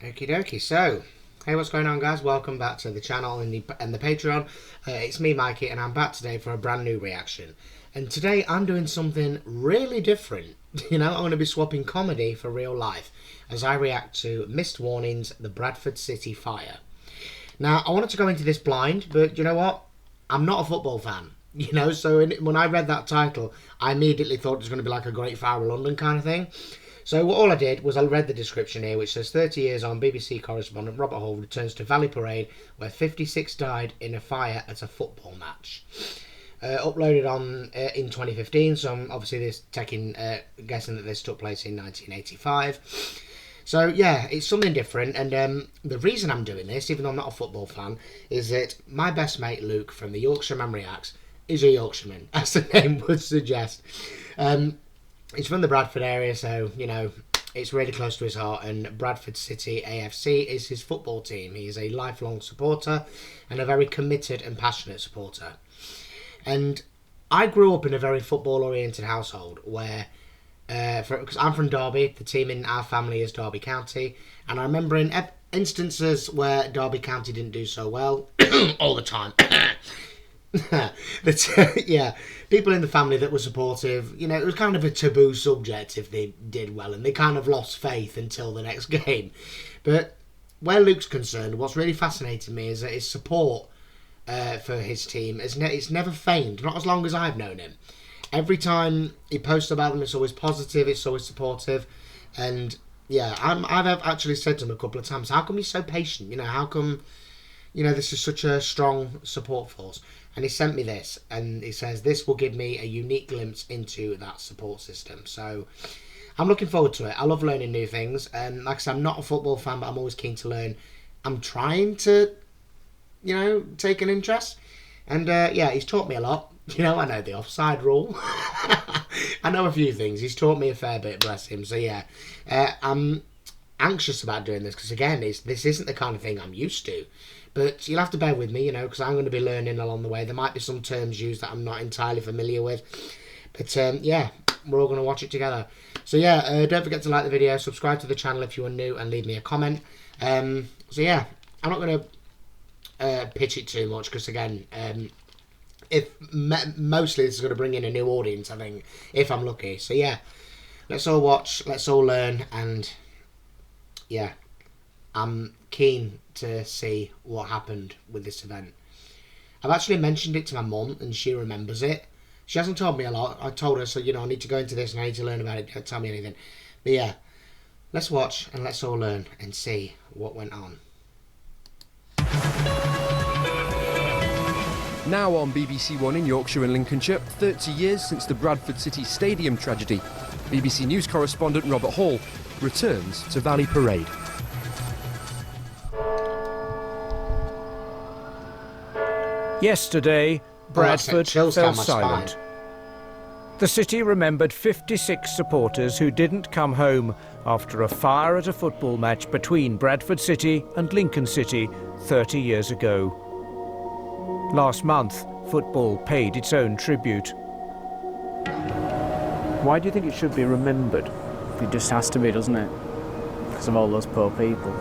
Okie dokie. So, hey, what's going on, guys? Welcome back to the channel and the Patreon. It's me, Mikey, and I'm back today for a brand new reaction. And today I'm doing something really different. You know, I'm going to be swapping comedy for real life as I react to Missed Warning's The Bradford City Fire. Now, I wanted to go into this blind, but you know what? I'm not a football fan. You know, so when I read that title, I immediately thought it was going to be like a Great Fire of London kind of thing. So all I did was I read the description here, which says 30 years on, BBC correspondent Robert Hull returns to Valley Parade, where 56 died in a fire at a football match. Uploaded on in 2015, so I'm obviously guessing that this took place in 1985. So yeah, it's something different, and the reason I'm doing this, even though I'm not a football fan, is that my best mate Luke from the Yorkshire Man Reacts is a Yorkshireman, as the name would suggest. He's from the Bradford area, so, you know, it's really close to his heart, and Bradford City AFC is his football team. He is a lifelong supporter and a very committed and passionate supporter. And I grew up in a very football-oriented household where, because I'm from Derby, the team in our family is Derby County, and I remember in instances where Derby County didn't do so well, all the time. Yeah, people in the family that were supportive, you know, it was kind of a taboo subject if they did well, and they kind of lost faith until the next game. But where Luke's concerned, what's really fascinated me is that his support for his team it's never feigned, not as long as I've known him. Every time he posts about them, it's always positive, it's always supportive, and yeah, I've actually said to him a couple of times, how come he's so patient? You know, how come, you know, this is such a strong support force? And he sent me this, and he says, this will give me a unique glimpse into that support system. So I'm looking forward to it. I love learning new things. And like I said, I'm not a football fan, but I'm always keen to learn. I'm trying to, you know, take an interest. And yeah, he's taught me a lot. You know, I know the offside rule. I know a few things. He's taught me a fair bit, bless him. So yeah, I'm anxious about doing this because, again, this isn't the kind of thing I'm used to. But you'll have to bear with me, you know, because I'm going to be learning along the way. There might be some terms used that I'm not entirely familiar with. But, yeah, we're all going to watch it together. So, yeah, don't forget to like the video, subscribe to the channel if you are new, and leave me a comment. So, yeah, I'm not going to pitch it too much because, again, mostly this is going to bring in a new audience, I think, if I'm lucky. So, yeah, let's all watch, let's all learn, and, yeah, I'm keen to see what happened with this event. I've actually mentioned it to my mum and she remembers it. She hasn't told me a lot. I told her, so, you know, I need to go into this and I need to learn about it. Don't tell me anything. But yeah, let's watch and let's all learn and see what went on. Now on BBC One in Yorkshire and Lincolnshire, 30 years since the Bradford City Stadium tragedy, BBC News correspondent Robert Hall returns to Valley Parade. Yesterday, Bradford fell silent. The city remembered 56 supporters who didn't come home after a fire at a football match between Bradford City and Lincoln City 30 years ago. Last month, football paid its own tribute. Why do you think it should be remembered? It just has to be, doesn't it? Because of all those poor people.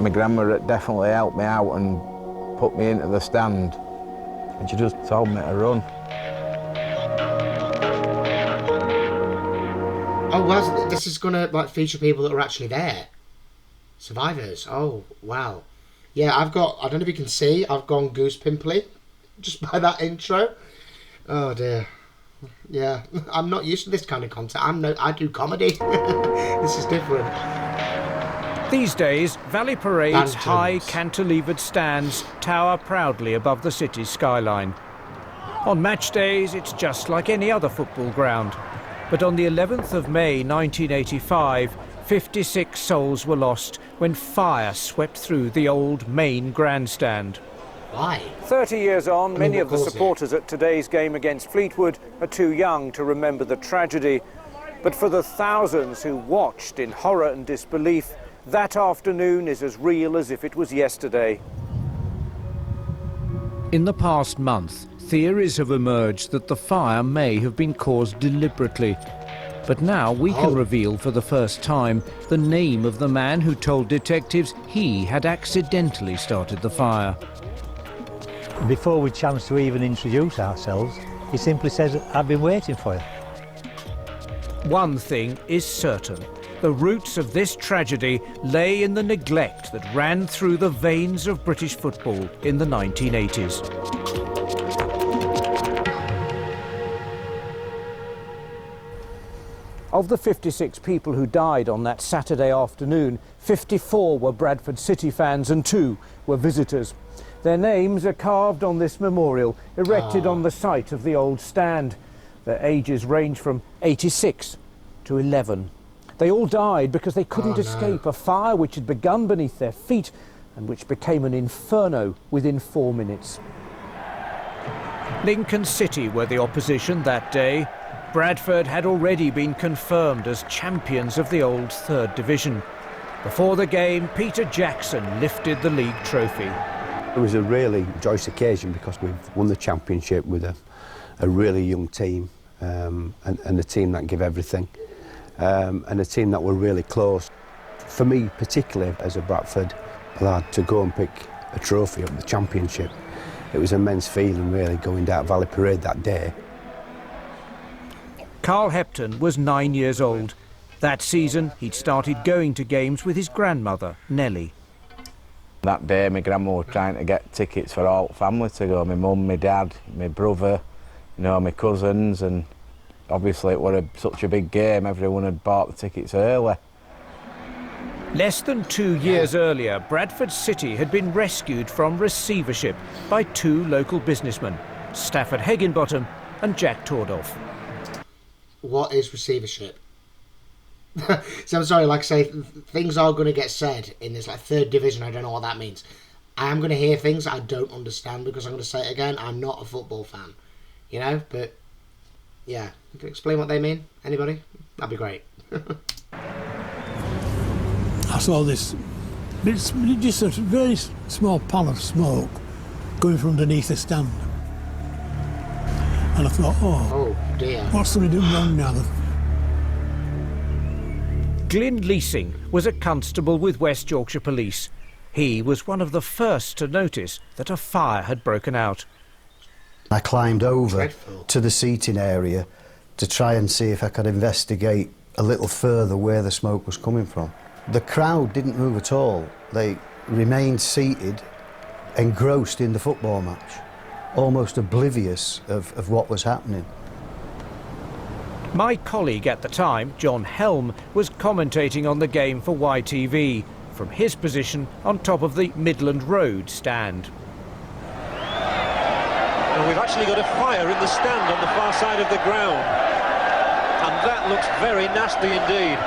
My grandma definitely helped me out and put me into the stand, and she just told me to run. Oh, well, this is going to like feature people that were actually there. Survivors. Oh, wow. Yeah, I don't know if you can see, I've gone goose pimply just by that intro. Oh dear. Yeah, I'm not used to this kind of content. I do comedy. This is different. These days, Valley Parade's high cantilevered stands tower proudly above the city's skyline. On match days, it's just like any other football ground. But on the 11th of May 1985, 56 souls were lost when fire swept through the old main grandstand. Why? 30 years on, many of the supporters at today's game against Fleetwood are too young to remember the tragedy. But for the thousands who watched in horror and disbelief, that afternoon is as real as if it was yesterday. In the past month, theories have emerged that the fire may have been caused deliberately. But now we can reveal for the first time the name of the man who told detectives he had accidentally started the fire. Before we chance to even introduce ourselves, he simply says, "I've been waiting for you." One thing is certain. The roots of this tragedy lay in the neglect that ran through the veins of British football in the 1980s. Of the 56 people who died on that Saturday afternoon, 54 were Bradford City fans and 2 were visitors. Their names are carved on this memorial, erected on the site of the old stand. Their ages range from 86 to 11. They all died because they couldn't escape a fire which had begun beneath their feet and which became an inferno within 4 minutes. Lincoln City were the opposition that day. Bradford had already been confirmed as champions of the old third division. Before the game, Peter Jackson lifted the league trophy. It was a really joyous occasion because we've won the championship with a really young team and a team that give everything and a team that were really close. For me particularly as a Bradford lad to go and pick a trophy of the championship, it was an immense feeling really going down Valley Parade that day. Carl Hepton was 9 years old. That season he'd started going to games with his grandmother, Nellie. That day my grandma was trying to get tickets for all family to go, my mum, my dad, my brother, you know, my cousins, and obviously it was such a big game, everyone had bought the tickets early. Less than 2 years earlier, Bradford City had been rescued from receivership by 2 local businessmen, Stafford Higginbottom and Jack Tordolf. What is receivership? So I'm sorry, like I say, things are going to get said in this like third division. I don't know what that means. I am going to hear things I don't understand because I'm going to say it again. I'm not a football fan, you know. But yeah, explain what they mean. Anybody? That'd be great. I saw this, just a very small pall of smoke going from underneath the stand, and I thought, oh dear, what's somebody doing wrong now? Glyn Leasing was a constable with West Yorkshire Police. He was one of the first to notice that a fire had broken out. I climbed over to the seating area to try and see if I could investigate a little further where the smoke was coming from. The crowd didn't move at all. They remained seated, engrossed in the football match, almost oblivious of what was happening. My colleague at the time, John Helm, was commentating on the game for YTV from his position on top of the Midland Road stand. And we've actually got a fire in the stand on the far side of the ground. And that looks very nasty indeed.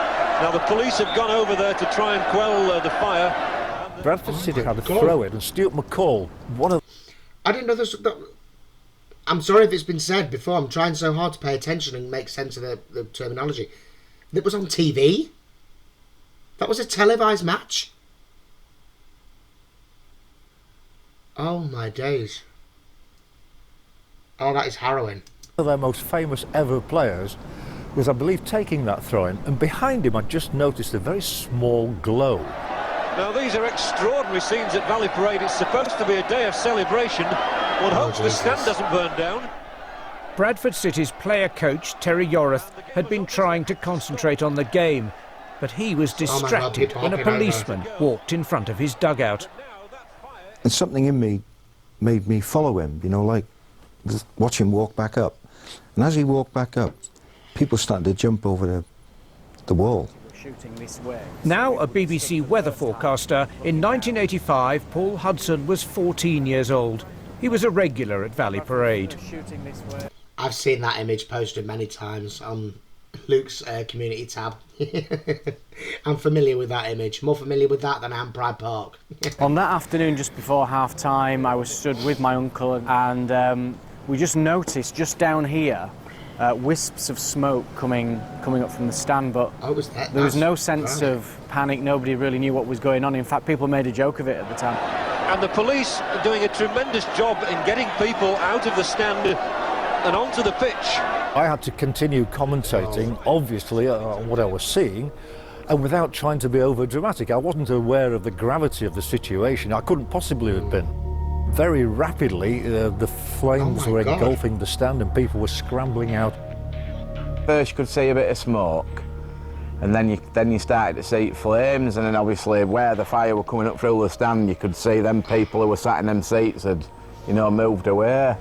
Now the police have gone over there to try and quell the fire. Bradford City had a throw-in and Stuart McCall, I didn't know this. I'm sorry if it's been said before. I'm trying so hard to pay attention and make sense of the terminology. That was on TV? That was a televised match? Oh my days. Oh, that is harrowing. One of their most famous ever players was, I believe, taking that throw-in, and behind him I just noticed a very small glow. Now these are extraordinary scenes at Valley Parade. It's supposed to be a day of celebration. One hopes the stand doesn't burn down. Bradford City's player coach, Terry Yorath, had been trying to concentrate on the game, but he was distracted when a policeman walked in front of his dugout. And something in me made me follow him, you know, like just watch him walk back up. And as he walked back up, people started to jump over the wall. Now a BBC weather forecaster, in 1985 Paul Hudson was 14 years old. He was a regular at Valley Parade. I've seen that image posted many times on Luke's community tab. I'm familiar with that image, more familiar with that than I am Pride Park. On that afternoon just before half-time, I was stood with my uncle and we just noticed just down here wisps of smoke coming up from the stand, but there was no sense of panic. Nobody really knew what was going on. In fact, people made a joke of it at the time. And the police are doing a tremendous job in getting people out of the stand and onto the pitch. I had to continue commentating, obviously, on what I was seeing, and without trying to be over dramatic. I wasn't aware of the gravity of the situation. I couldn't possibly have been. Very rapidly, the flames were engulfing the stand and people were scrambling out. First you could see a bit of smoke, and then you started to see flames, and then obviously where the fire were coming up through the stand, you could see them people who were sat in them seats had, you know, moved away.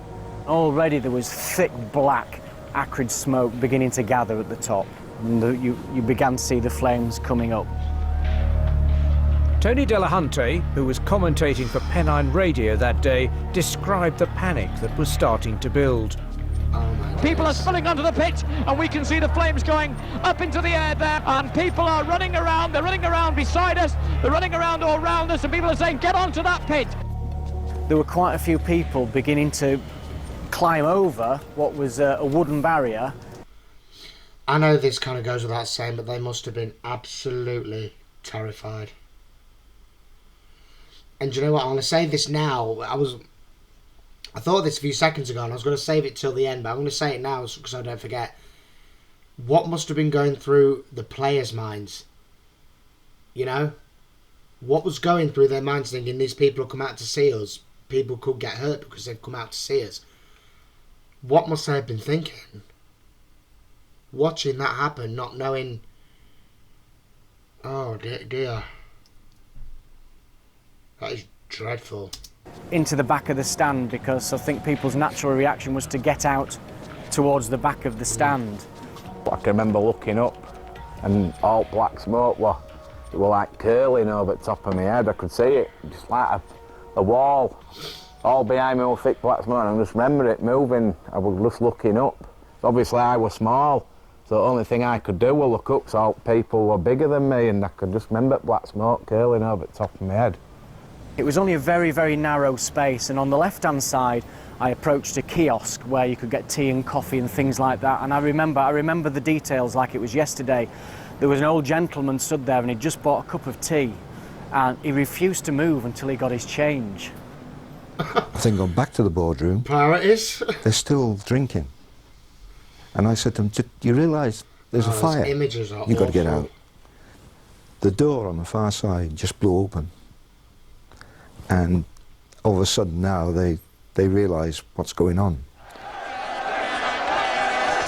Already there was thick, black, acrid smoke beginning to gather at the top, and you began to see the flames coming up. Tony Delahunty, who was commentating for Pennine Radio that day, described the panic that was starting to build. People are spilling onto the pitch, and we can see the flames going up into the air there, and people are running around. They're running around beside us, they're running around all around us, and people are saying, get onto that pit. There were quite a few people beginning to climb over what was a wooden barrier. I know this kind of goes without saying, but they must have been absolutely terrified. And do you know what? I'm going to say this now. I thought this a few seconds ago, and I was going to save it till the end, but I'm going to say it now because I don't forget. What must have been going through the players' minds? You know? What was going through their minds thinking these people will come out to see us? People could get hurt because they've come out to see us. What must they have been thinking? Watching that happen, not knowing... Oh, dear. That is dreadful. Into the back of the stand, because I think people's natural reaction was to get out towards the back of the stand. I can remember looking up and all black smoke were like curling over the top of my head. I could see it, just like a wall. All behind me was thick black smoke, and I just remember it moving. I was just looking up. Obviously I was small, so the only thing I could do was look up, so people were bigger than me, and I could just remember black smoke curling over the top of my head. It was only a very, very narrow space, and on the left-hand side I approached a kiosk where you could get tea and coffee and things like that, and I remember the details like it was yesterday. There was an old gentleman stood there and he'd just bought a cup of tea, and he refused to move until he got his change. I think gone back to the boardroom. Priorities. They're still drinking. And I said to them, do you realise there's a fire? Images are You've got to get awful. out. The door on the far side just blew open. And all of a sudden now they realise what's going on.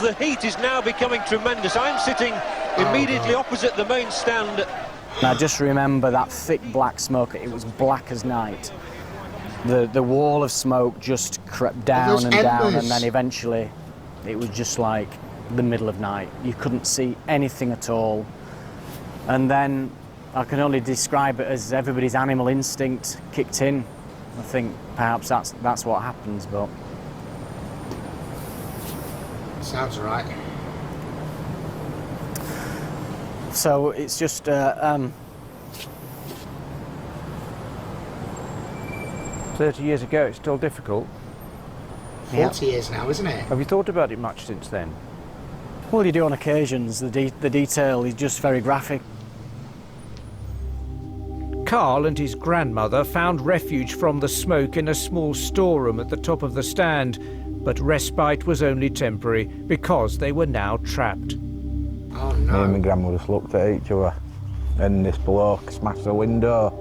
The heat is now becoming tremendous. I'm sitting immediately opposite the main stand. And I just remember that thick black smoke. It was black as night. The wall of smoke just crept down and down, and then eventually it was just like the middle of night. You couldn't see anything at all. And then I can only describe it as everybody's animal instinct kicked in. I think perhaps that's what happens, but... Sounds right. So it's just... 30 years ago, it's still difficult. 40 years now, isn't it? Have you thought about it much since then? Well, you do on occasions. The detail is just very graphic. Carl and his grandmother found refuge from the smoke in a small storeroom at the top of the stand, but respite was only temporary because they were now trapped. Oh no. Me and my grandma just looked at each other, and this bloke smashed the window.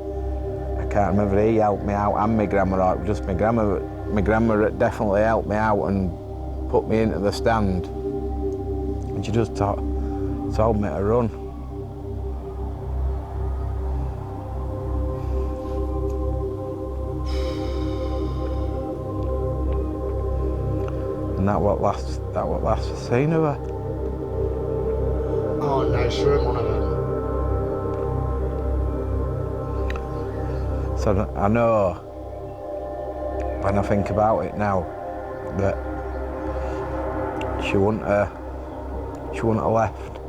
I can't remember if he helped me out and my grandma, or it was just my grandma. My grandma definitely helped me out and put me into the stand. And she just told me to run. And that what last seen of her. Oh no, she wasn't one of them. So I know, when I think about it now, that she wouldn't have left.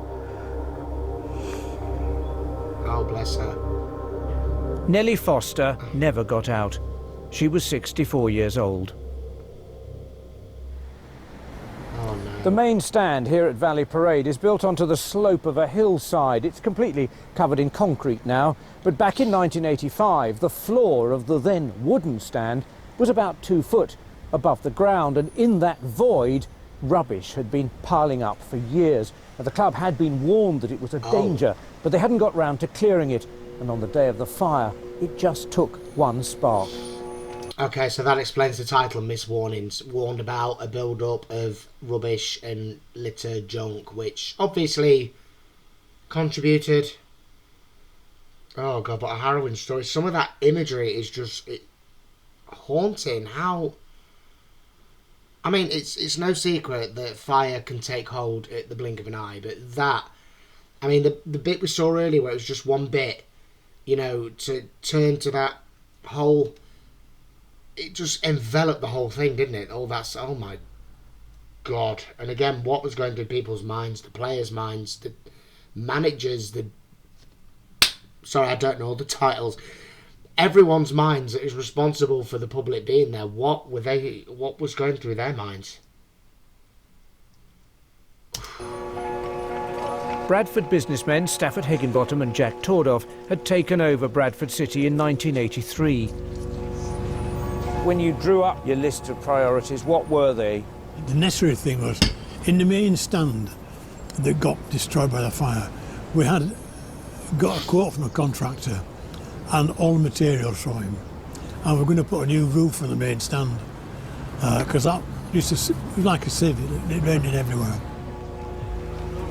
Oh, bless her. Nellie Foster never got out. She was 64 years old. Oh, no. The main stand here at Valley Parade is built onto the slope of a hillside. It's completely covered in concrete now, but back in 1985, the floor of the then wooden stand was about 2 foot above the ground, and in that void, rubbish had been piling up for years. The club had been warned that it was a danger, but they hadn't got round to clearing it. And on the day of the fire, it just took one spark. Okay, so that explains the title, Miss Warnings. Warned about a build-up of rubbish and litter junk, which obviously contributed. Oh, God, what a harrowing story. Some of that imagery is just haunting. How... I mean, it's no secret that fire can take hold at the blink of an eye, but that... I mean, the bit we saw earlier where it was just one bit, you know, to turn to that whole... It just enveloped the whole thing, didn't it? Oh, that's... Oh, my God. And again, what was going through people's minds, the players' minds, the managers, the... Sorry, I don't know all the titles. Everyone's minds that is responsible for the public being there. What was going through their minds? Bradford businessmen Stafford Higginbottom and Jack Tordoff had taken over Bradford City in 1983. When you drew up your list of priorities, what were they? The necessary thing was, in the main stand that got destroyed by the fire, we had got a quote from a contractor and all the materials from him, and we're going to put a new roof on the main stand because that used to be like a sieve, it rained everywhere.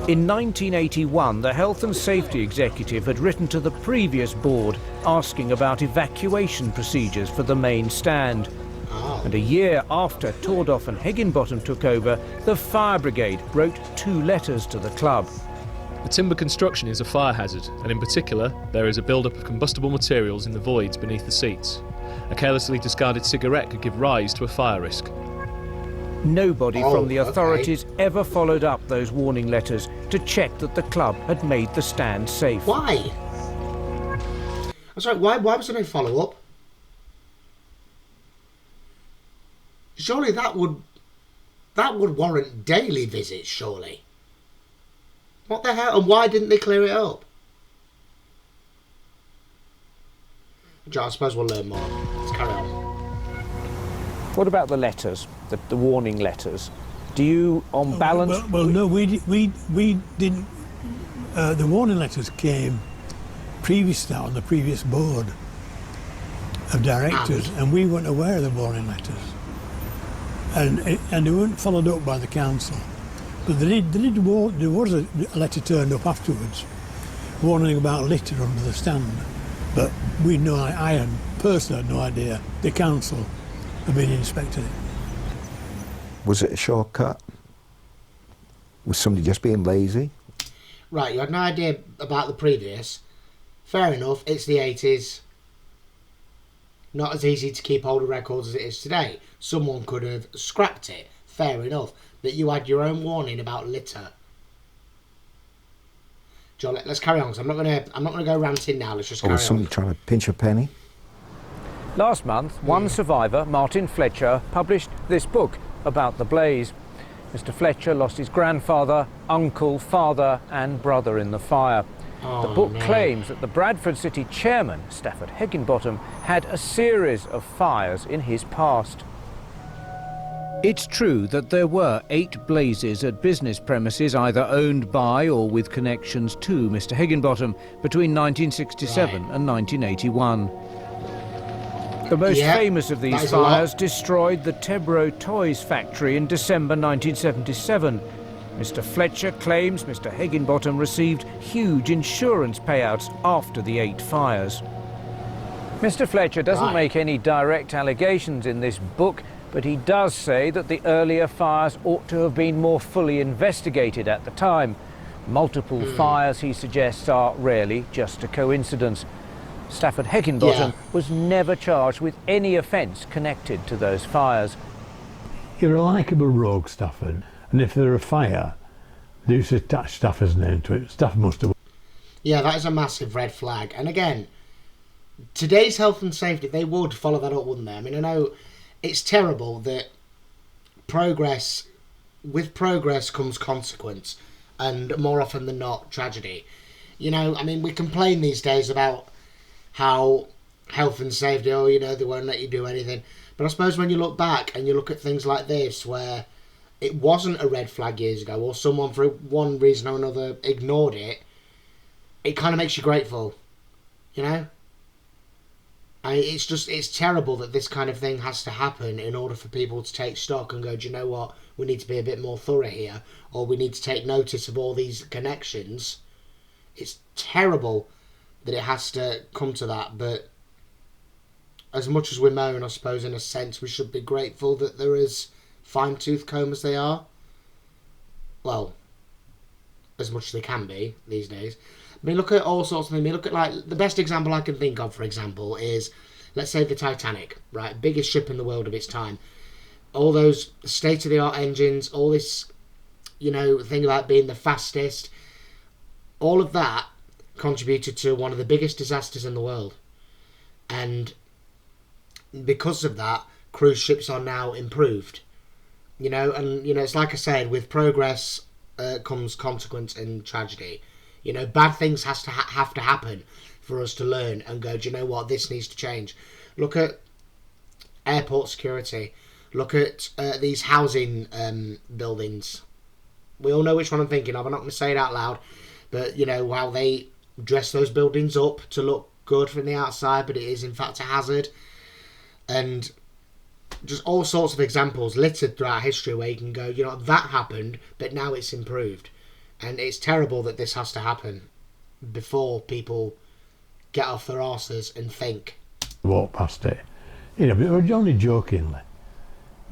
In 1981, the Health and Safety Executive had written to the previous board asking about evacuation procedures for the main stand. And a year after Tordoff and Higginbottom took over, the Fire Brigade wrote 2 letters to the club. The timber construction is a fire hazard, and in particular, there is a build-up of combustible materials in the voids beneath the seats. A carelessly discarded cigarette could give rise to a fire risk. Nobody from the authorities ever followed up those warning letters to check that the club had made the stand safe. Why? I'm sorry, why was there no follow-up? Surely that would warrant daily visits, surely. What the hell? And why didn't they clear it up? I suppose we'll learn more. Let's carry on. What about the letters, the warning letters? Do you, on balance... Well, no, we didn't... the warning letters came previous to that on the previous board of directors, and we weren't aware of the warning letters. And they weren't followed up by the council. But there was a letter turned up afterwards warning about litter under the stand. But I personally had no idea the council had been inspected it. Was it a shortcut? Was somebody just being lazy? Right, you had no idea about the previous. Fair enough, it's the 80s. Not as easy to keep hold of records as it is today. Someone could have scrapped it. Fair enough. But you had your own warning about litter. Joe, let's carry on, because I'm not gonna go ranting now. Let's just carry on. Was somebody trying to pinch a penny? Last month, one survivor, Martin Fletcher, published this book about the blaze. Mr. Fletcher lost his grandfather, uncle, father and brother in the fire. The book claims that the Bradford City chairman, Stafford Higginbottom, had a series of fires in his past. It's true that there were 8 blazes at business premises either owned by or with connections to Mr. Higginbottom between 1967 and 1981. The most famous of these fires destroyed the Tebro Toys factory in December 1977. Mr. Fletcher claims Mr. Higginbottom received huge insurance payouts after the 8 fires. Mr. Fletcher doesn't make any direct allegations in this book, but he does say that the earlier fires ought to have been more fully investigated at the time. Multiple fires, he suggests, are rarely just a coincidence. Stafford Higginbottom was never charged with any offence connected to those fires. You're a likeable rogue, Stafford, and if there were a fire, they used to attach Stafford's name to it. Stafford must have... Yeah, that is a massive red flag. And again, today's health and safety, they would follow that up, wouldn't they? I mean, I know it's terrible that with progress comes consequence, and more often than not, tragedy. You know, I mean, we complain these days about how health and safety, they won't let you do anything. But I suppose when you look back and you look at things like this, where it wasn't a red flag years ago, or someone for one reason or another ignored it, it kind of makes you grateful, you know? It's terrible that this kind of thing has to happen in order for people to take stock and go, do you know what, we need to be a bit more thorough here, or we need to take notice of all these connections. It's terrible that it has to come to that, but as much as we moan, I suppose, in a sense, we should be grateful that they're as fine-tooth comb as they are. Well, as much as they can be these days. I mean, look at all sorts of things. I mean, look at, like, the best example I can think of, for example, is, let's say, the Titanic, right? Biggest ship in the world of its time. All those state-of-the-art engines, all this, you know, thing about being the fastest, all of that contributed to one of the biggest disasters in the world. And because of that, cruise ships are now improved. You know, and, you know, it's like I said, with progress comes consequence and tragedy. You know, bad things have to happen for us to learn and go, do you know what, this needs to change. Look at airport security. Look at these housing buildings. We all know which one I'm thinking of. I'm not going to say it out loud. But, you know, while they dress those buildings up to look good from the outside, but it is in fact a hazard. And just all sorts of examples littered throughout history where you can go, you know, that happened, but now it's improved. And it's terrible that this has to happen before people get off their arses and think. Walk past it, you know, but only jokingly.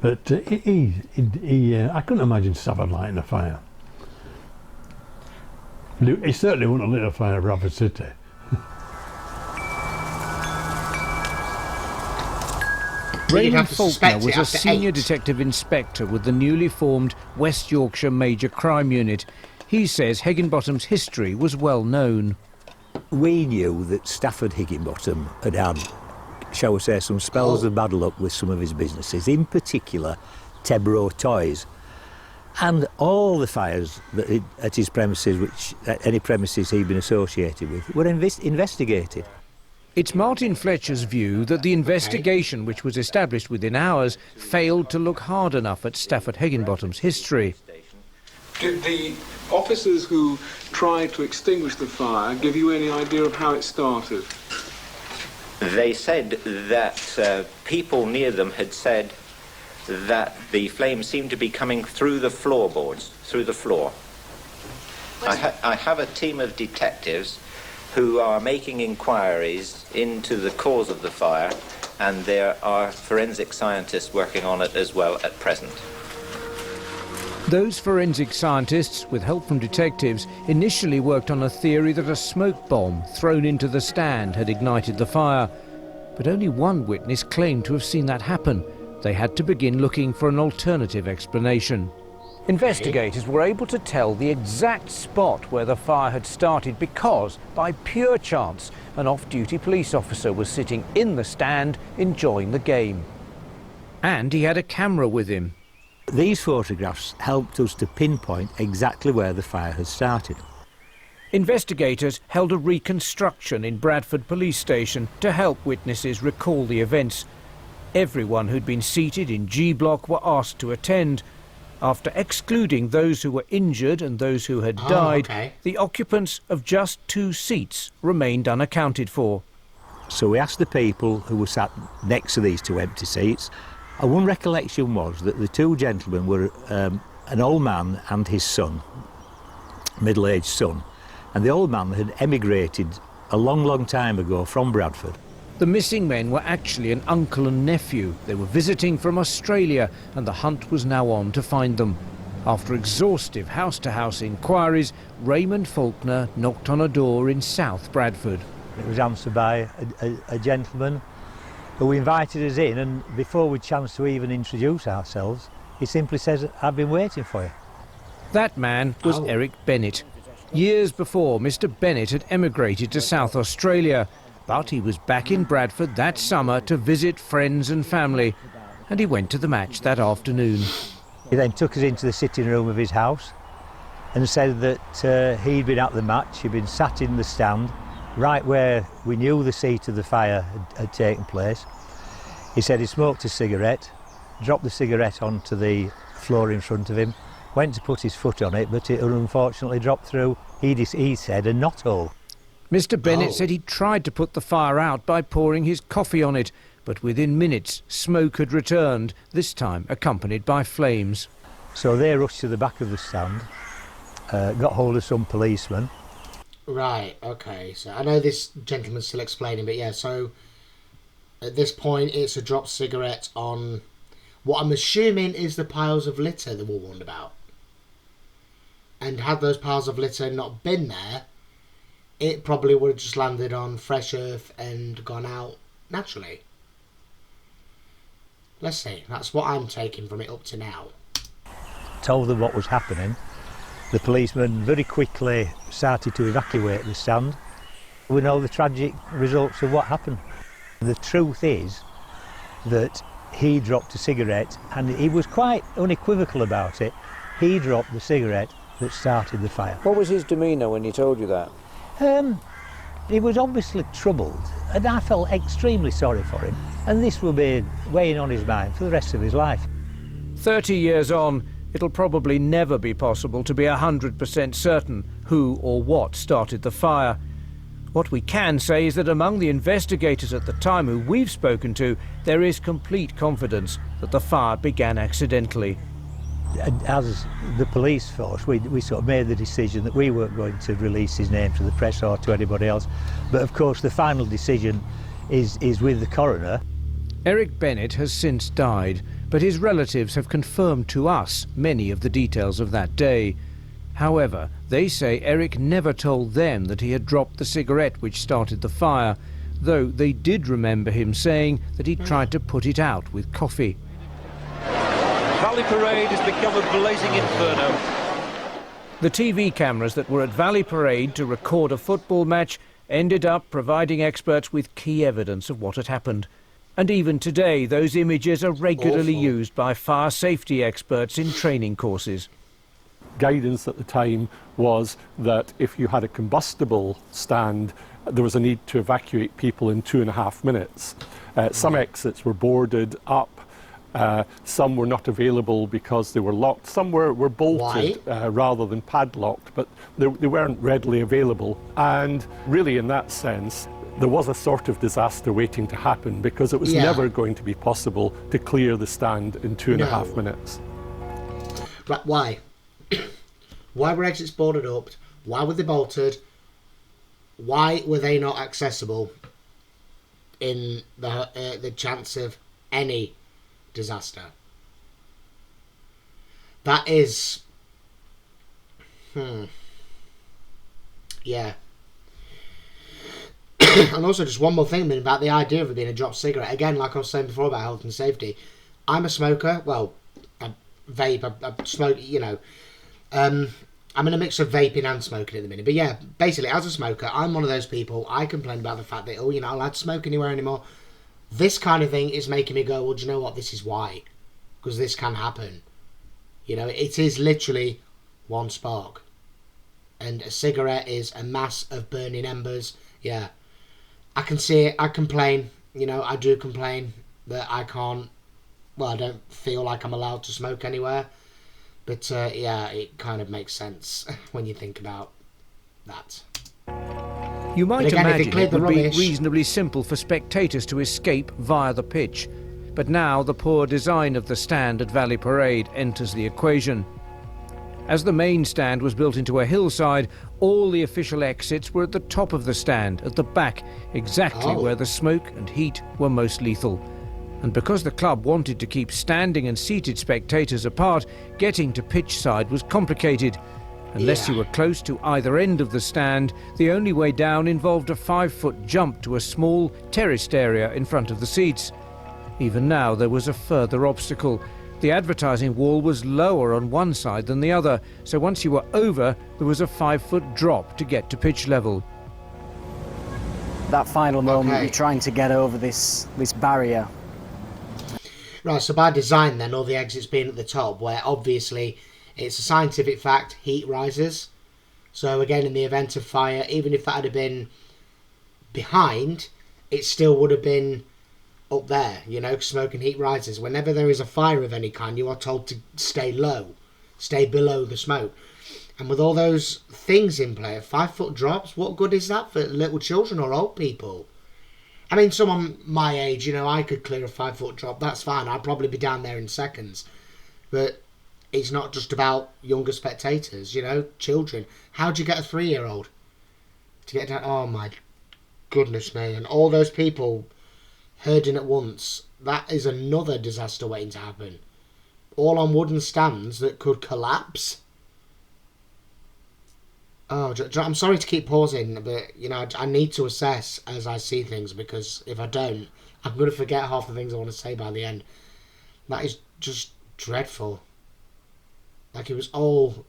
But I couldn't imagine Stafford lighting a fire. He certainly wouldn't have lit a fire at Bradford City. Raymond Faulkner was a senior detective inspector with the newly formed West Yorkshire Major Crime Unit. He says Higginbotham's history was well known. We knew that Stafford Higginbotham had had, shall we say, some spells of bad luck with some of his businesses, in particular Tebro Toys. And all the fires that at his premises, any premises he'd been associated with, were investigated. It's Martin Fletcher's view that the investigation, which was established within hours, failed to look hard enough at Stafford Higginbotham's history. Did the officers who tried to extinguish the fire give you any idea of how it started? They said that people near them had said that the flames seemed to be coming through the floorboards, through the floor. I have a team of detectives who are making inquiries into the cause of the fire, and there are forensic scientists working on it as well at present. Those forensic scientists, with help from detectives, initially worked on a theory that a smoke bomb thrown into the stand had ignited the fire. But only one witness claimed to have seen that happen. They had to begin looking for an alternative explanation. Investigators were able to tell the exact spot where the fire had started because, by pure chance, an off-duty police officer was sitting in the stand enjoying the game. And he had a camera with him. These photographs helped us to pinpoint exactly where the fire had started. Investigators held a reconstruction in Bradford Police Station to help witnesses recall the events. Everyone who'd been seated in G Block were asked to attend. After excluding those who were injured and those who had died, the occupants of just 2 seats remained unaccounted for. So we asked the people who were sat next to these 2 empty seats, and one recollection was that the 2 gentlemen were an old man and his son, middle-aged son, and the old man had emigrated a long, long time ago from Bradford. The missing men were actually an uncle and nephew. They were visiting from Australia, and the hunt was now on to find them. After exhaustive house-to-house inquiries, Raymond Faulkner knocked on a door in South Bradford. It was answered by a gentleman who invited us in, and before we'd chance to even introduce ourselves, he simply says, "I've been waiting for you." That man was Eric Bennett. Years before, Mr. Bennett had emigrated to South Australia, but he was back in Bradford that summer to visit friends and family, and he went to the match that afternoon. He then took us into the sitting room of his house and said that he'd been at the match, he'd been sat in the stand, right where we knew the seat of the fire had taken place. He said he smoked a cigarette, dropped the cigarette onto the floor in front of him, went to put his foot on it, but it unfortunately dropped through, he said, a knothole. Mr. Bennett said he tried to put the fire out by pouring his coffee on it, but within minutes smoke had returned, this time accompanied by flames. So they rushed to the back of the stand, got hold of some policemen. Right, okay, so I know this gentleman's still explaining, but yeah, so at this point it's a dropped cigarette on what I'm assuming is the piles of litter that we're warned about. And had those piles of litter not been there, it probably would have just landed on fresh earth and gone out naturally. Let's see, that's what I'm taking from it up to now. Told them what was happening. The policemen very quickly started to evacuate the stand. We know the tragic results of what happened. The truth is that he dropped a cigarette, and he was quite unequivocal about it. He dropped the cigarette that started the fire. What was his demeanour when he told you that? He was obviously troubled, and I felt extremely sorry for him. And this will be weighing on his mind for the rest of his life. 30 years on, it'll probably never be possible to be 100% certain who or what started the fire. What we can say is that among the investigators at the time who we've spoken to, there is complete confidence that the fire began accidentally. As the police force, we sort of made the decision that we weren't going to release his name to the press or to anybody else. But of course the final decision is with the coroner. Eric Bennett has since died, but his relatives have confirmed to us many of the details of that day. However, they say Eric never told them that he had dropped the cigarette which started the fire, though they did remember him saying that he tried to put it out with coffee. Valley Parade has become a blazing inferno. The TV cameras that were at Valley Parade to record a football match ended up providing experts with key evidence of what had happened. And even today, those images are regularly used by fire safety experts in training courses. Guidance at the time was that if you had a combustible stand, there was a need to evacuate people in 2.5 minutes. Some exits were boarded up. Some were not available because they were locked. Some were bolted rather than padlocked, but they weren't readily available. And really, in that sense, there was a sort of disaster waiting to happen because it was never going to be possible to clear the stand in 2.5 minutes. But why? Why were exits boarded up? Why were they bolted? Why were they not accessible in the chance of any disaster? That is... Yeah. And also just one more thing about the idea of it being a dropped cigarette. Again, like I was saying before about health and safety, I'm a smoker. Well, I vape, I smoke, you know. I'm in a mix of vaping and smoking at the minute. But yeah, basically, as a smoker, I'm one of those people. I complain about the fact that, oh, you're not allowed to smoke anywhere anymore. This kind of thing is making me go, well, do you know what? This is why. Because this can happen. You know, it is literally one spark. And a cigarette is a mass of burning embers. Yeah. I can see it. I complain. You know, I do complain that I can't... Well, I don't feel like I'm allowed to smoke anywhere. But, yeah, it kind of makes sense when you think about that. You might again, imagine it would be reasonably simple for spectators to escape via the pitch. But now the poor design of the stand at Valley Parade enters the equation. As the main stand was built into a hillside, all the official exits were at the top of the stand, at the back, exactly where the smoke and heat were most lethal. And because the club wanted to keep standing and seated spectators apart, getting to pitch side was complicated. Unless you were close to either end of the stand, the only way down involved a 5-foot jump to a small, terraced area in front of the seats. Even now, there was a further obstacle. The advertising wall was lower on one side than the other, so once you were over, there was a 5-foot drop to get to pitch level. That final moment, you're trying to get over this barrier. Right, so by design then, all the exits being at the top, where obviously it's a scientific fact, heat rises. So again, in the event of fire, even if that had been behind, it still would have been up there, you know, smoke and heat rises. Whenever there is a fire of any kind, you are told to stay low, stay below the smoke. And with all those things in play, 5-foot drops, what good is that for little children or old people? I mean, someone my age, you know, I could clear a 5-foot drop, that's fine, I'd probably be down there in seconds. But it's not just about younger spectators, you know, children. How do you get a 3-year-old to get down? Oh my goodness me. And all those people herding at once, that is another disaster waiting to happen. All on wooden stands that could collapse. Oh, I'm sorry to keep pausing, but, you know, I need to assess as I see things, because if I don't, I'm going to forget half the things I want to say by the end. That is just dreadful. Like, it was all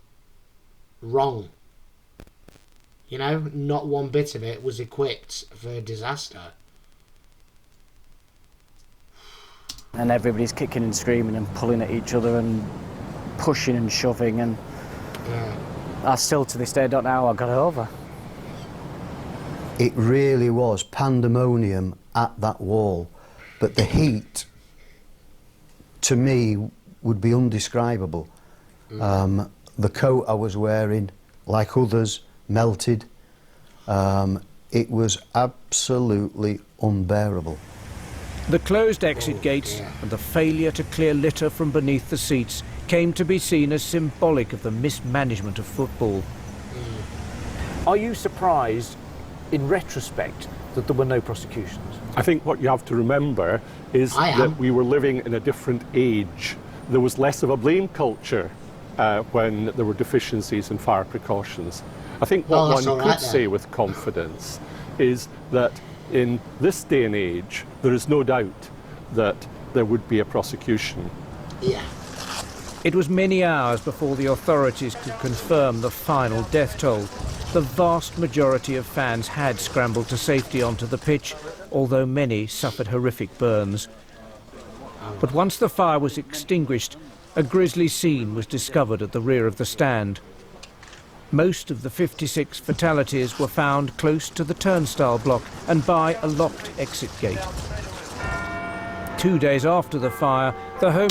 wrong. You know, not one bit of it was equipped for disaster. And everybody's kicking and screaming and pulling at each other and pushing and shoving, and I still to this day don't know how I got it over. It really was pandemonium at that wall, but the heat, to me, would be undescribable. The coat I was wearing, like others, melted. It was absolutely unbearable. The closed exit gates and the failure to clear litter from beneath the seats came to be seen as symbolic of the mismanagement of football. Are you surprised, in retrospect, that there were no prosecutions? I think what you have to remember is that we were living in a different age. There was less of a blame culture when there were deficiencies in fire precautions. I think what one could say with confidence is that in this day and age, there is no doubt that there would be a prosecution. Yeah. It was many hours before the authorities could confirm the final death toll. The vast majority of fans had scrambled to safety onto the pitch, although many suffered horrific burns. But once the fire was extinguished, a grisly scene was discovered at the rear of the stand. Most of the 56 fatalities were found close to the turnstile block and by a locked exit gate. 2 days after the fire, the home...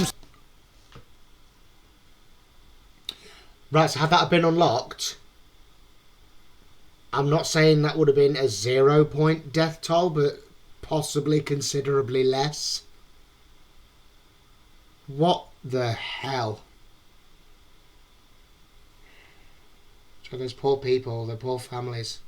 Right, so had that been unlocked, I'm not saying that would have been a 0-point death toll, but possibly considerably less. What the hell? So those poor people, the poor families.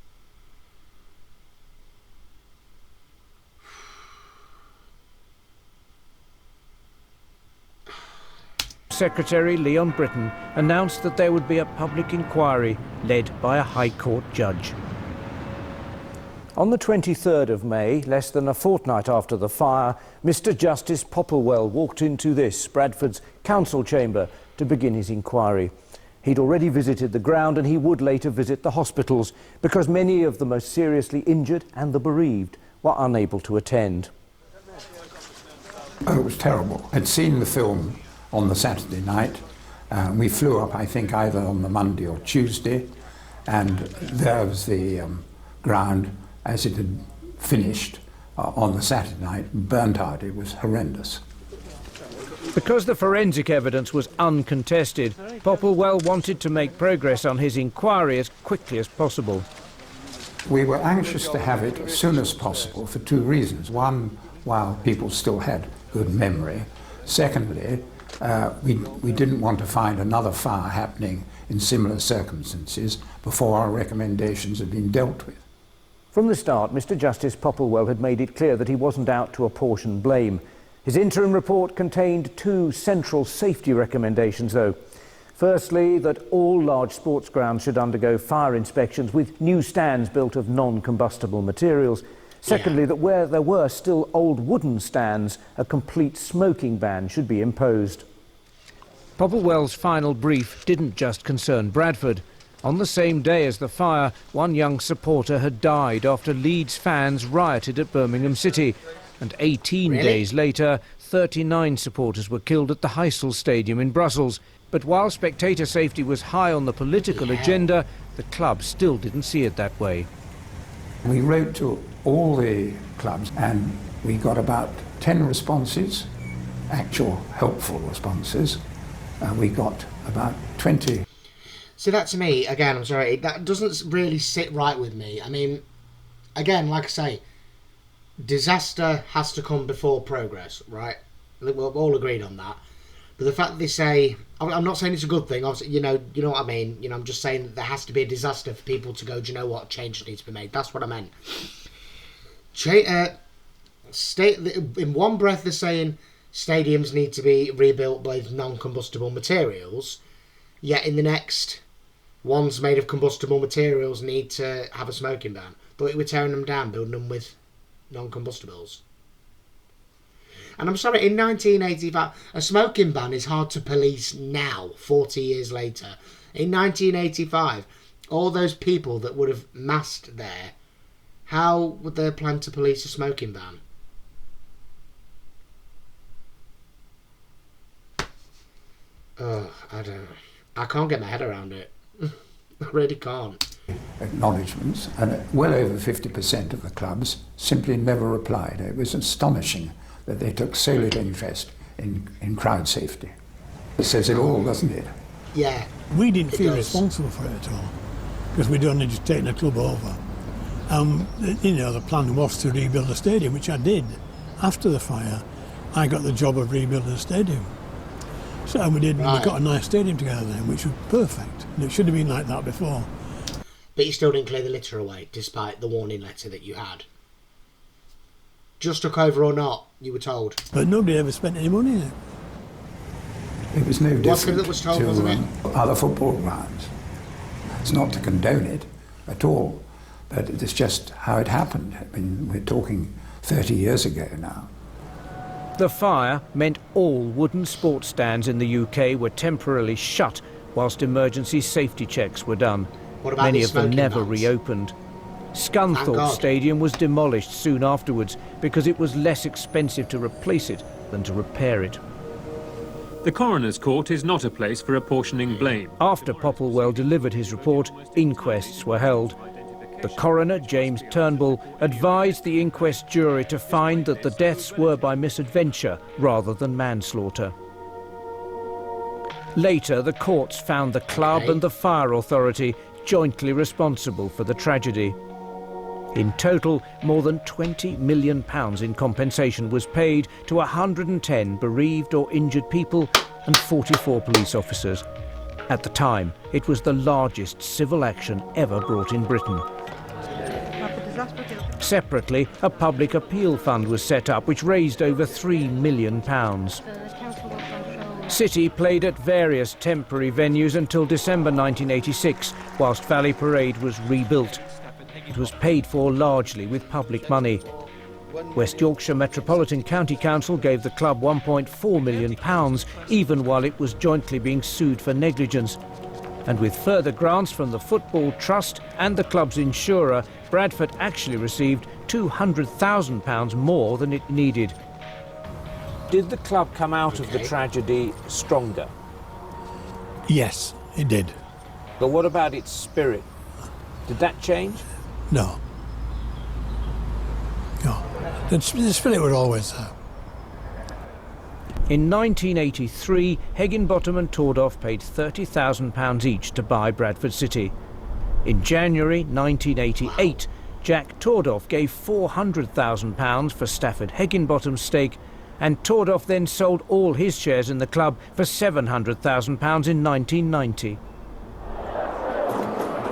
Secretary Leon Britton announced that there would be a public inquiry led by a High Court judge. On the 23rd of May, less than a fortnight after the fire, Mr. Justice Popplewell walked into this, Bradford's council chamber, to begin his inquiry. He'd already visited the ground and he would later visit the hospitals because many of the most seriously injured and the bereaved were unable to attend. Oh, it was terrible. I'd seen the film on the Saturday night. We flew up, I think, either on the Monday or Tuesday, and there was the ground as it had finished on the Saturday night, burnt out. It was horrendous. Because the forensic evidence was uncontested, Popplewell wanted to make progress on his inquiry as quickly as possible. We were anxious to have it as soon as possible for two reasons. One, while people still had good memory. Secondly, we didn't want to find another fire happening in similar circumstances before our recommendations had been dealt with. From the start, Mr. Justice Popplewell had made it clear that he wasn't out to apportion blame. His interim report contained two central safety recommendations, though. Firstly, that all large sports grounds should undergo fire inspections with new stands built of non-combustible materials. Secondly, that where there were still old wooden stands, a complete smoking ban should be imposed. Popplewell's final brief didn't just concern Bradford. On the same day as the fire, one young supporter had died after Leeds fans rioted at Birmingham City. And 18 days later, 39 supporters were killed at the Heysel Stadium in Brussels. But while spectator safety was high on the political agenda, the club still didn't see it that way. We wrote to all the clubs and We got about 10 responses, actual helpful responses. We got about 20. See, that to me, again, I'm sorry, that doesn't really sit right with me. I mean, again, like I say, disaster has to come before progress, right? We're all agreed on that. But the fact that they say, I'm not saying it's a good thing, obviously, you know what I mean. You know, I'm just saying that there has to be a disaster for people to go, do you know what, change needs to be made. That's what I meant. In one breath, they're saying stadiums need to be rebuilt with non-combustible materials, yet in the next, ones made of combustible materials need to have a smoking ban. But we're tearing them down, building them with non-combustibles. And I'm sorry, in 1985, a smoking ban is hard to police now, 40 years later. In 1985, all those people that would have massed there, how would they plan to police a smoking ban? I don't know. I can't get my head around it. I really can't. Acknowledgements, and well over 50% of the clubs simply never replied. It was astonishing that they took so little interest in crowd safety. It says it all, doesn't it? Yeah. We didn't feel responsible for it at all, because we'd only just taken the club over. The plan was to rebuild the stadium, which I did. After the fire, I got the job of rebuilding the stadium. So we did. Right. We got a nice stadium together then, which was perfect. And it should have been like that before. But you still didn't clear the litter away, despite the warning letter that you had. Just took over or not, you were told. But nobody ever spent any money in it. It was no different that was told, to wasn't it? Other football grounds. It's not to condone it at all, but it's just how it happened. I mean, we're talking 30 years ago now. The fire meant all wooden sports stands in the UK were temporarily shut whilst emergency safety checks were done. Many of them never reopened. Scunthorpe Stadium was demolished soon afterwards because it was less expensive to replace it than to repair it. The coroner's court is not a place for apportioning blame. After Popplewell delivered his report, inquests were held. The coroner, James Turnbull, advised the inquest jury to find that the deaths were by misadventure rather than manslaughter. Later, the courts found the club and the fire authority jointly responsible for the tragedy. In total, more than £20 million in compensation was paid to 110 bereaved or injured people and 44 police officers. At the time, it was the largest civil action ever brought in Britain. Separately, a public appeal fund was set up which raised over £3 million. City played at various temporary venues until December 1986, whilst Valley Parade was rebuilt. It was paid for largely with public money. West Yorkshire Metropolitan County Council gave the club £1.4 million, even while it was jointly being sued for negligence. And with further grants from the Football Trust and the club's insurer, Bradford actually received £200,000 more than it needed. Did the club come out of the tragedy stronger? Yes, it did. But what about its spirit? Did that change? No. No. The spirit was always there. In 1983, Higginbottom and Tordoff paid £30,000 each to buy Bradford City. In January 1988, Jack Tordoff gave £400,000 for Stafford Higginbottom's stake, and Tordoff then sold all his shares in the club for £700,000 in 1990.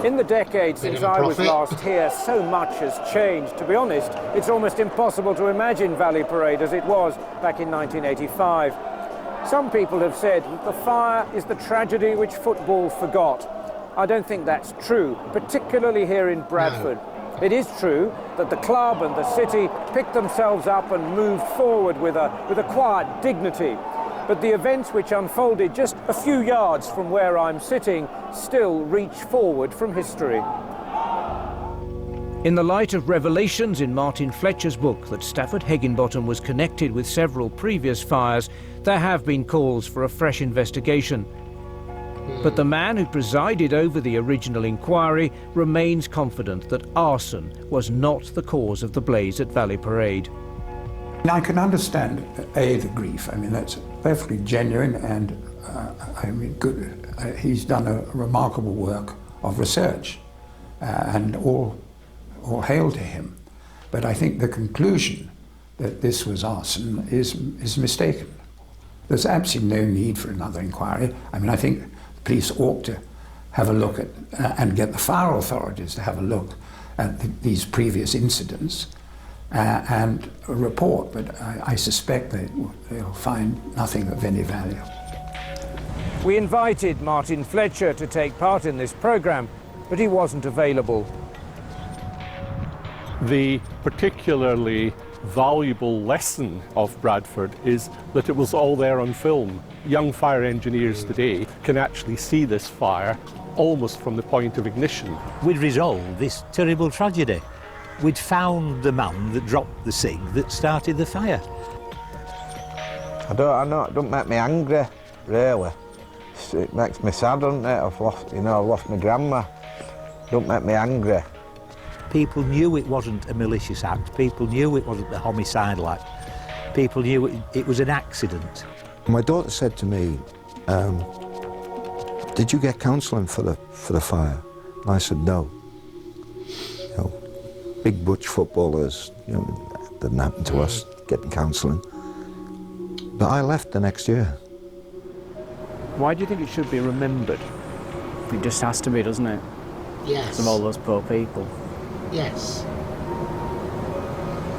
In the decade since I was last here, so much has changed. To be honest, it's almost impossible to imagine Valley Parade as it was back in 1985. Some people have said that the fire is the tragedy which football forgot. I don't think that's true, particularly here in Bradford. No. It is true that the club and the city picked themselves up and moved forward with a quiet dignity. But the events which unfolded just a few yards from where I'm sitting still reach forward from history. In the light of revelations in Martin Fletcher's book that Stafford Higginbottom was connected with several previous fires, there have been calls for a fresh investigation. But the man who presided over the original inquiry remains confident that arson was not the cause of the blaze at Valley Parade. I can understand, the grief. I mean, that's perfectly genuine, and good. He's done a remarkable work of research, and all hail to him. But I think the conclusion that this was arson is mistaken. There's absolutely no need for another inquiry. I mean, I think the police ought to have a look at, and get the fire authorities to have a look at these previous incidents and a report, but I suspect they'll find nothing of any value. We invited Martin Fletcher to take part in this programme, but he wasn't available. The particularly valuable lesson of Bradford is that it was all there on film. Young fire engineers today can actually see this fire almost from the point of ignition. We'd resolved this terrible tragedy. We'd found the man that dropped the cig that started the fire. I know, it don't make me angry, really. It makes me sad, doesn't it? I've lost my grandma. Don't make me angry. People knew it wasn't a malicious act. People knew it wasn't a homicidal act. People knew it was an accident. My daughter said to me, "Did you get counselling for the fire?" And I said, "No." You know, big butch footballers, it didn't happen to us getting counselling. But I left the next year. Why do you think it should be remembered? It just has to be, doesn't it? Yes. Of all those poor people. Yes.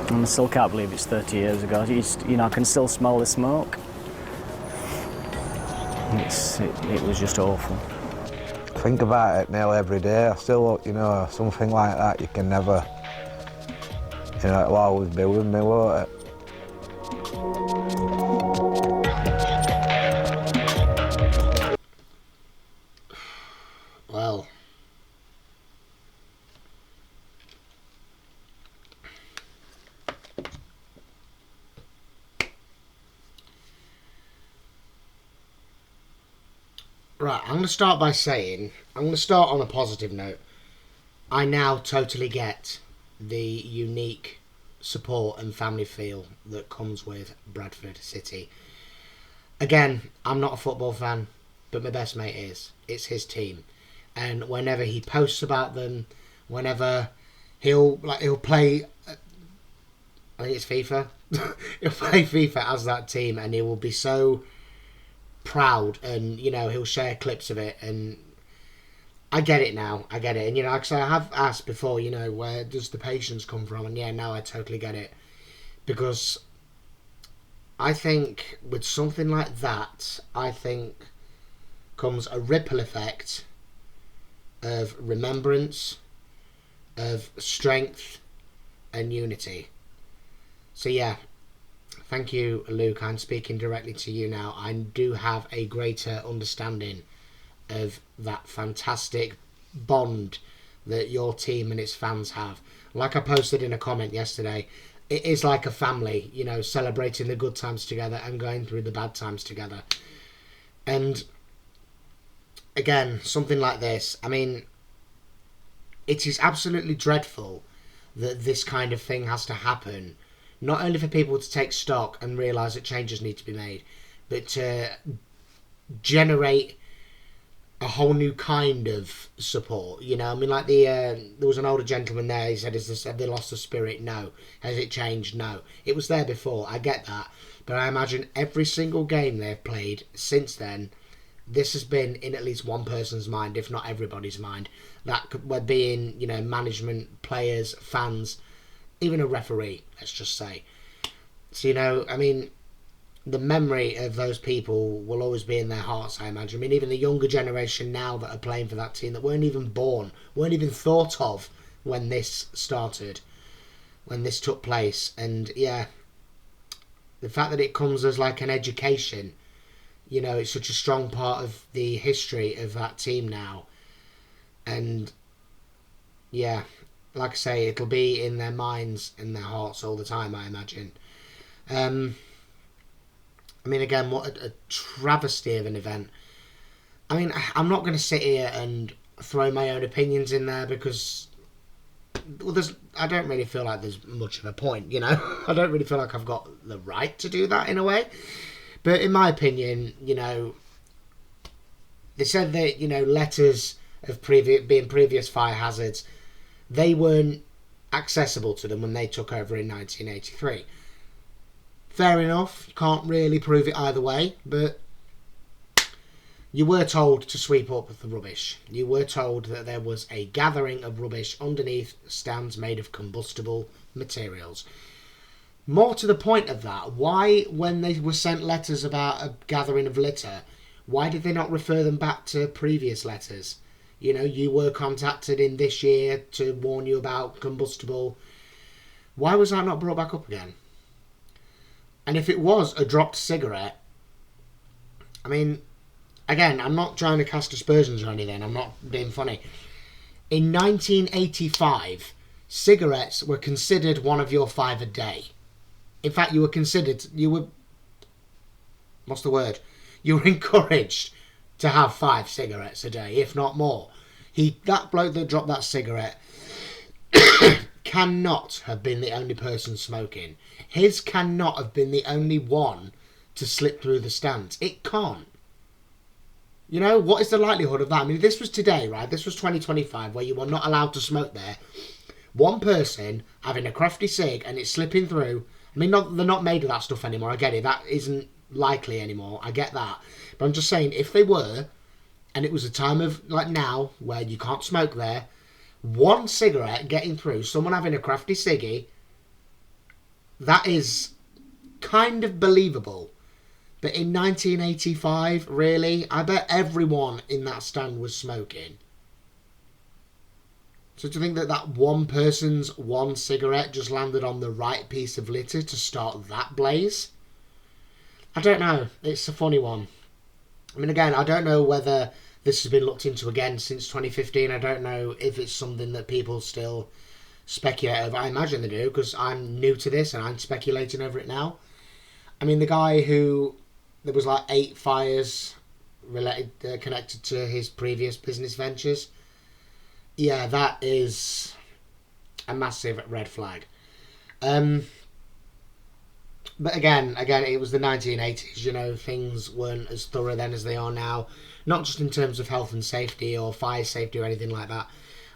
And I still can't believe it's 30 years ago. I can still smell the smoke. It was just awful. Think about it nearly every day. I still, something like that, you can never, it'll always be with me, won't it? Well, right, I'm going to start by saying, I'm going to start on a positive note. I now totally get the unique support and family feel that comes with Bradford City. Again, I'm not a football fan, but my best mate is. It's his team. And whenever he posts about them, whenever he'll play, I think it's FIFA, he'll play FIFA as that team, and he will be so proud, and he'll share clips of it, and I get it now. I get it, and because I have asked before, where does the patience come from? And now I totally get it, because I think with something like that, I think comes a ripple effect of remembrance, of strength and unity. So thank you, Luke. I'm speaking directly to you now. I do have a greater understanding of that fantastic bond that your team and its fans have. Like I posted in a comment yesterday, it is like a family, celebrating the good times together and going through the bad times together. And again, something like this, I mean, it is absolutely dreadful that this kind of thing has to happen, not only for people to take stock and realise that changes need to be made, but to generate a whole new kind of support. I mean, like there was an older gentleman there, he said, have they lost the spirit? No. Has it changed? No. It was there before, I get that, but I imagine every single game they've played since then, this has been in at least one person's mind, if not everybody's mind. That could be in, management, players, fans, even a referee, let's just say. So, I mean, the memory of those people will always be in their hearts, I imagine. I mean, even the younger generation now that are playing for that team that weren't even born, weren't even thought of when this started, when this took place. And, the fact that it comes as like an education, it's such a strong part of the history of that team now. And like I say, it'll be in their minds and their hearts all the time, I imagine. I mean, again, what a travesty of an event. I mean, I'm not going to sit here and throw my own opinions in there, because well, I don't really feel like there's much of a point, you know. I don't really feel like I've got the right to do that in a way. But in my opinion, you know, they said that, you know, letters of being previous fire hazards, they weren't accessible to them when they took over in 1983. Fair enough, you can't really prove it either way, but you were told to sweep up the rubbish. You were told that there was a gathering of rubbish underneath stands made of combustible materials. More to the point of that, why, when they were sent letters about a gathering of litter, why did they not refer them back to previous letters? You know, you were contacted in this year to warn you about combustible. Why was that not brought back up again? And if it was a dropped cigarette, I mean, again, I'm not trying to cast aspersions or anything. I'm not being funny. In 1985, cigarettes were considered one of your 5 a day. In fact, you were encouraged to have 5 cigarettes a day, if not more. That bloke that dropped that cigarette cannot have been the only person smoking. His cannot have been the only one to slip through the stands. It can't. You know, what is the likelihood of that? I mean, this was today, right? This was 2025, where you were not allowed to smoke there. One person having a crafty cig and it's slipping through. I mean, they're not made of that stuff anymore. I get it. That isn't likely anymore. I get that. But I'm just saying, if they were, and it was a time of, like now, where you can't smoke there, one cigarette getting through, someone having a crafty ciggy, that is kind of believable. But in 1985, really, I bet everyone in that stand was smoking. So do you think that one person's one cigarette just landed on the right piece of litter to start that blaze? I don't know. It's a funny one. I mean, again, I don't know whether this has been looked into again since 2015. I don't know if it's something that people still speculate over. I imagine they do, because I'm new to this and I'm speculating over it now. I mean, the guy who... There was like 8 fires connected to his previous business ventures. Yeah, that is a massive red flag. But again, it was the 1980s, you know, things weren't as thorough then as they are now. Not just in terms of health and safety or fire safety or anything like that.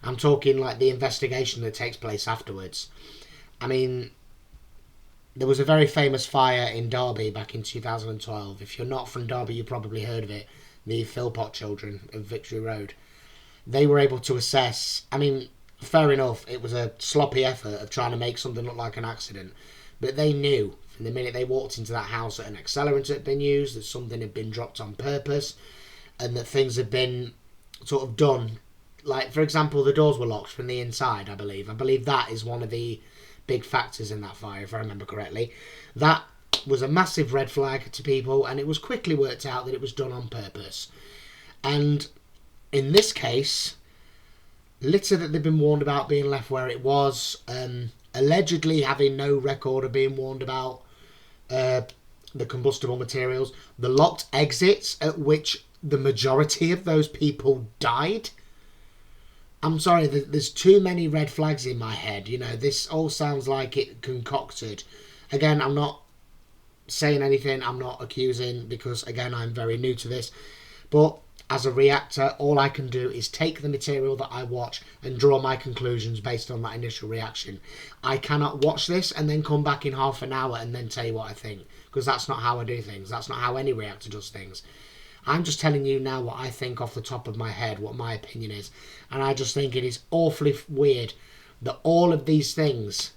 I'm talking like the investigation that takes place afterwards. I mean, there was a very famous fire in Derby back in 2012. If you're not from Derby, you probably heard of it. The Philpott children of Victory Road. They were able to assess... I mean, fair enough, it was a sloppy effort of trying to make something look like an accident. But they knew from the minute they walked into that house that an accelerant had been used, that something had been dropped on purpose, and that things had been sort of done. Like, for example, the doors were locked from the inside, I believe. I believe that is one of the big factors in that fire, if I remember correctly. That was a massive red flag to people, and it was quickly worked out that it was done on purpose. And in this case, litter that they've been warned about being left where it was, allegedly having no record of being warned about the combustible materials, the locked exits at which the majority of those people died. I'm sorry, there's too many red flags in my head. You know, this all sounds like it concocted. Again, I'm not saying anything, I'm not accusing, because, again, I'm very new to this. But as a reactor, all I can do is take the material that I watch and draw my conclusions based on that initial reaction. I cannot watch this and then come back in half an hour and then tell you what I think, because that's not how I do things. That's not how any reactor does things. I'm just telling you now what I think off the top of my head, what my opinion is. And I just think it is awfully weird that all of these things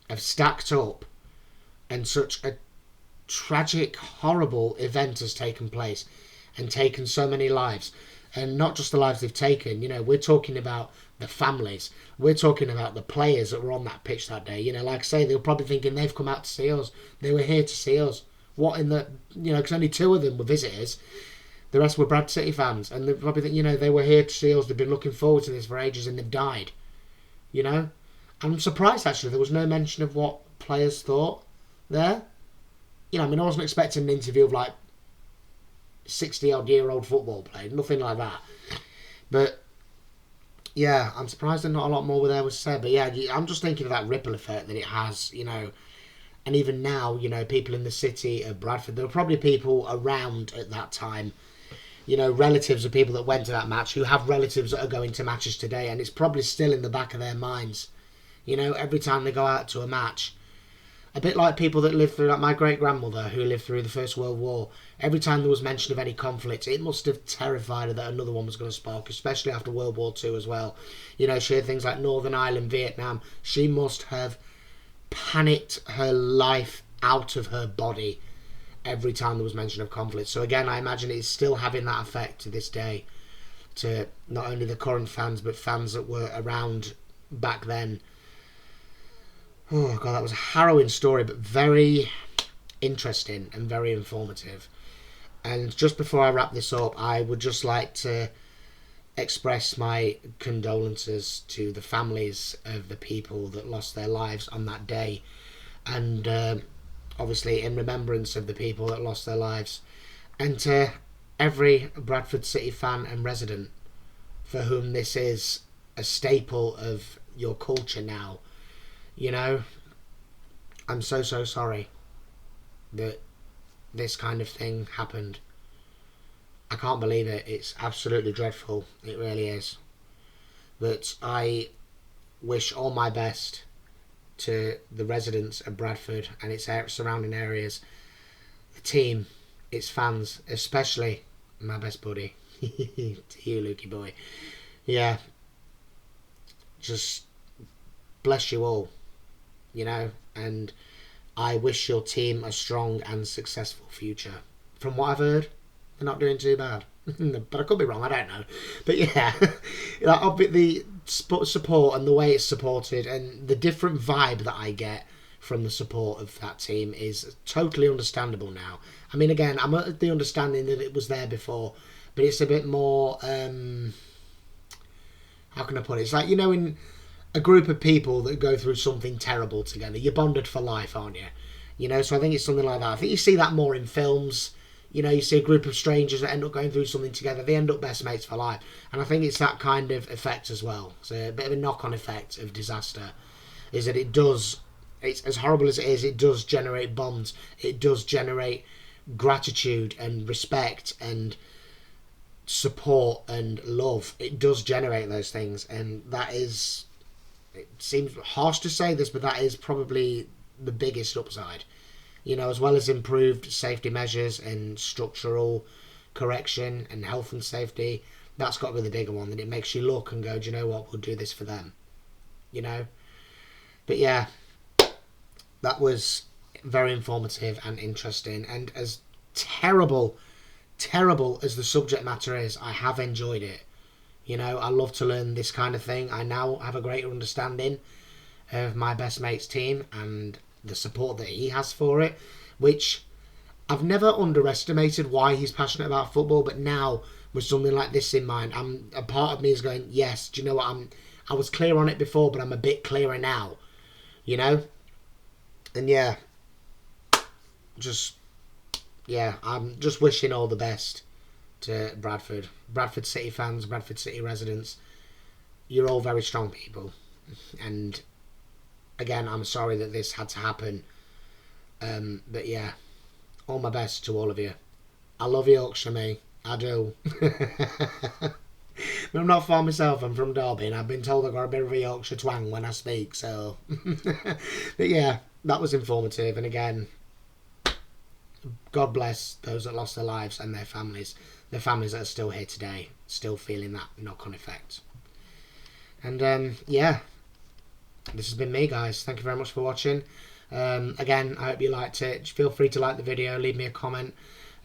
have stacked up and such a tragic, horrible event has taken place and taken so many lives. And not just the lives they've taken, you know, we're talking about the families. We're talking about the players that were on that pitch that day. You know, like I say, they were probably thinking they've come out to see us. They were here to see us. What in the, you know, because only 2 of them were visitors. The rest were Bradford City fans, and they probably think, you know, they were here to see us. They've been looking forward to this for ages, and they've died. You know, I'm surprised actually there was no mention of what players thought there. You know, I mean, I wasn't expecting an interview of like 60-odd-year-old football player, nothing like that. But yeah, I'm surprised that not a lot more there was said. But yeah, I'm just thinking of that ripple effect that it has, you know. And even now, you know, people in the city of Bradford, there were probably people around at that time, you know, relatives of people that went to that match who have relatives that are going to matches today, and it's probably still in the back of their minds, you know, every time they go out to a match. A bit like people that lived through, like my great-grandmother who lived through the First World War. Every time there was mention of any conflict, it must have terrified her that another one was going to spark, especially after World War II as well. You know, she had things like Northern Ireland, Vietnam. She must have panicked her life out of her body every time there was mention of conflict. So again, I imagine it's still having that effect to this day, to not only the current fans, but fans that were around back then. Oh god, that was a harrowing story, but very interesting and very informative. And just before I wrap this up, I would just like to express my condolences to the families of the people that lost their lives on that day, and obviously in remembrance of the people that lost their lives, and to every Bradford City fan and resident for whom this is a staple of your culture now. You know, I'm so sorry that this kind of thing happened. I can't believe it. It's absolutely dreadful. It really is. But I wish all my best to the residents of Bradford and its surrounding areas, the team, its fans, especially my best buddy, to you, Lukey boy. Yeah, just bless you all, you know, and I wish your team a strong and successful future. From what I've heard, they're not doing too bad. But I could be wrong, I don't know. But yeah, the support and the way it's supported and the different vibe that I get from the support of that team is totally understandable now. I mean, again, I'm at the understanding that it was there before, but it's a bit more, how can I put it? It's like, you know, in a group of people that go through something terrible together, you're bonded for life, aren't you? You know, so I think it's something like that. I think you see that more in films. You know, you see a group of strangers that end up going through something together. They end up best mates for life. And I think it's that kind of effect as well. So a bit of a knock-on effect of disaster is that it does, it's as horrible as it is, it does generate bonds. It does generate gratitude and respect and support and love. It does generate those things. And that is, it seems harsh to say this, but that is probably the biggest upside. You know, as well as improved safety measures and structural correction and health and safety, that's got to be the bigger one, that it makes you look and go, do you know what, we'll do this for them. You know? But yeah, that was very informative and interesting. And as terrible as the subject matter is, I have enjoyed it. You know, I love to learn this kind of thing. I now have a greater understanding of my best mate's team and the support that he has for it, which I've never underestimated why he's passionate about football, but now with something like this in mind, a part of me is going, yes, do you know what, I was clear on it before, but I'm a bit clearer now, you know? And yeah, I'm just wishing all the best to Bradford City fans, Bradford City residents. You're all very strong people, and again, I'm sorry that this had to happen. But yeah, all my best to all of you. I love Yorkshire, me. I do. But I'm not for myself, I'm from Derby, and I've been told I've got a bit of a Yorkshire twang when I speak, so... But yeah, that was informative, and again, God bless those that lost their lives and their families that are still here today, still feeling that knock-on effect. And yeah, this has been me, guys. Thank you very much for watching. Again, I hope you liked it. Feel free to like the video, leave me a comment.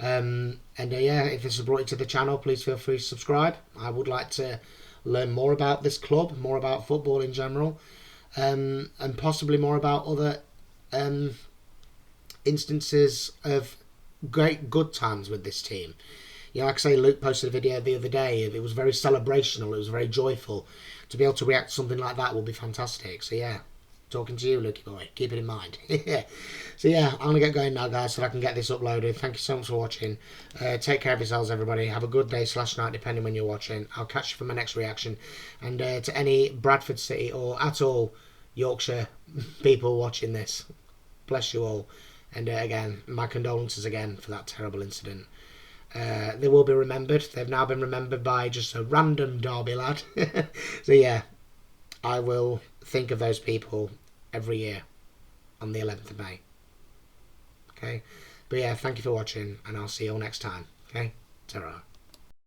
And yeah, if this has brought you to the channel, please feel free to subscribe. I would like to learn more about this club, more about football in general, and possibly more about other instances of good times with this team. Yeah, like I say, Luke posted a video the other day. It was very celebrational. It was very joyful. To be able to react to something like that will be fantastic. So yeah, Talking to you, Lukey boy. Keep it in mind. So yeah, I'm going to get going now, guys, so I can get this uploaded. Thank you so much for watching. Take care of yourselves, everybody. Have a good day / night, depending when you're watching. I'll catch you for my next reaction. And to any Bradford City or at all Yorkshire people watching this, bless you all. And again, my condolences again for that terrible incident. They will be remembered. They've now been remembered by just a random Derby lad. So yeah, I will think of those people every year on the 11th of May. Okay? But yeah, thank you for watching, and I'll see you all next time. Okay? Ta-ra.